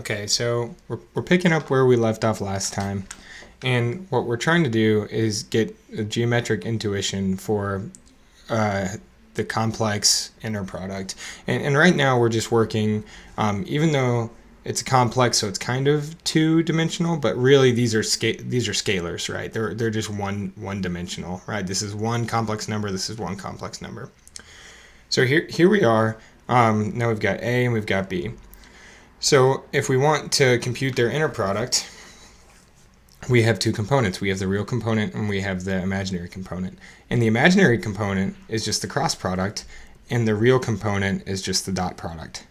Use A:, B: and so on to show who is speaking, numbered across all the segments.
A: Okay, so we're picking up where we left off last time, and what we're trying to do is get a geometric intuition for the complex inner product. And right now we're just working, even though it's complex, so it's kind of two-dimensional, but really these are scalars, right? They're just one-dimensional, right? This is one complex number. This is one complex number. So here we are. Now we've got A and we've got B. So if we want to compute their inner product, we have two components. We have the real component and we have the imaginary component. And the imaginary component is just the cross product, and the real component is just the dot product.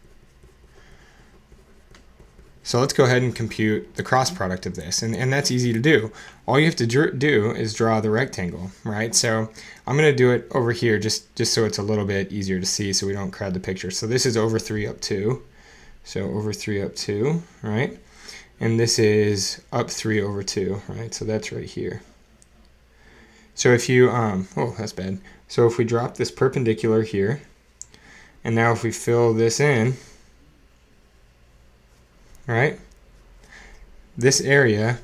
A: So let's go ahead and compute the cross product of this, and that's easy to do. All you have to do is draw the rectangle, right? So I'm going to do it over here just so it's a little bit easier to see so we don't crowd the picture. So this is over 3 up 2. So over 3 up 2, right? And this is up 3 over 2, right? So that's right here. So if you, oh, that's bad. So if we drop this perpendicular here, and now if we fill this in, right? This area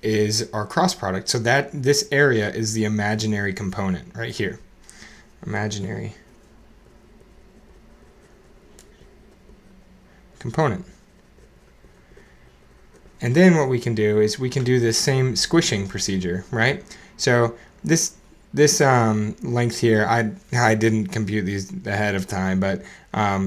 A: is our cross product. So that this area is the imaginary component right here. Imaginary component. And then what we can do is we can do the same squishing procedure, right? So this length here, I didn't compute these ahead of time, but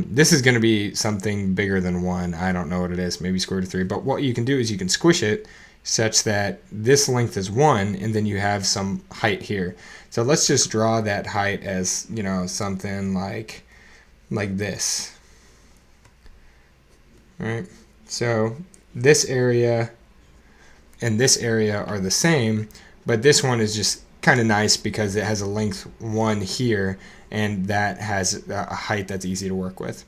A: this is going to be something bigger than 1. I don't know what it is, maybe square root of 3. But what you can do is you can squish it such that this length is 1, and then you have some height here. So let's just draw that height as, you know, something like this. Right? So this area and this area are the same, but this one is just kind of nice because it has a length 1 here, and that has a height that's easy to work with.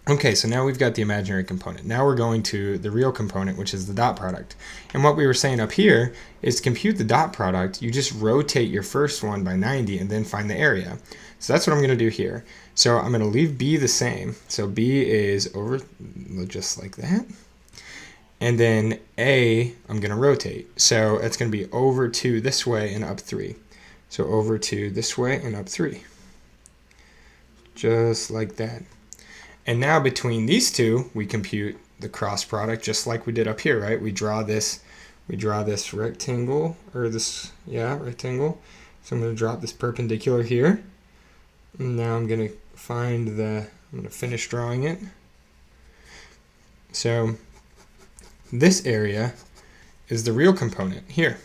A: Okay, so now we've got the imaginary component. Now we're going to the real component, which is the dot product. And what we were saying up here is to compute the dot product, you just rotate your first one by 90 and then find the area. So that's what I'm going to do here. So I'm going to leave B the same. So B is over just like that. And then A, I'm going to rotate. So it's going to be over 2 this way and up 3. So over 2 this way and up 3. Just like that. And now between these two, we compute the cross product just like we did up here, right? We draw this rectangle, or this, yeah, rectangle. So I'm going to drop this perpendicular here. And now I'm going to I'm going to finish drawing it. So this area is the real component here.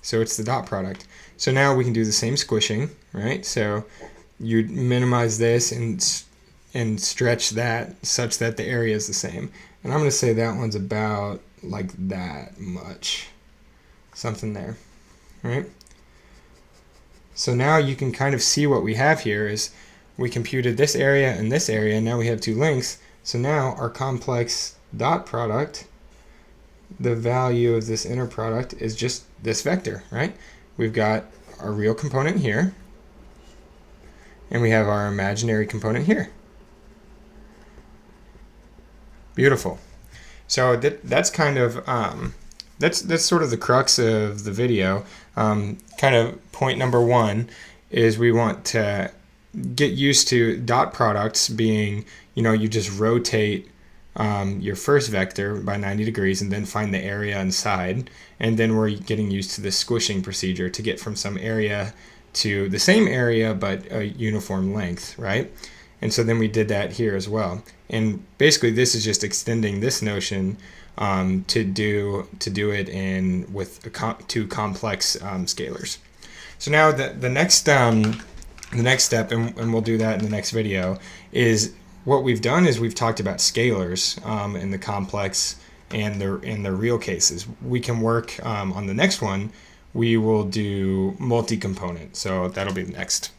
A: So it's the dot product. So now we can do the same squishing, right? So you minimize this and stretch that such that the area is the same. And I'm going to say that one's about like that much. Something there, right? So now you can kind of see what we have here is we computed this area and this area, and now we have two lengths. So now our complex dot product, the value of this inner product is just this vector, right? We've got our real component here, and we have our imaginary component here. Beautiful. So that's kind of that's sort of the crux of the video. Kind of point number 1 is we want to get used to dot products being, you know, you just rotate your first vector by 90 degrees and then find the area inside. And then we're getting used to the squishing procedure to get from some area to the same area but a uniform length, right? And so then we did that here as well. And basically this is just extending this notion to do it in with two complex scalars. So now the next step, and we'll do that in the next video, is what we've done is we've talked about scalars in the complex and the real cases. We can work on the next one. We will do multi-component. So that'll be the next.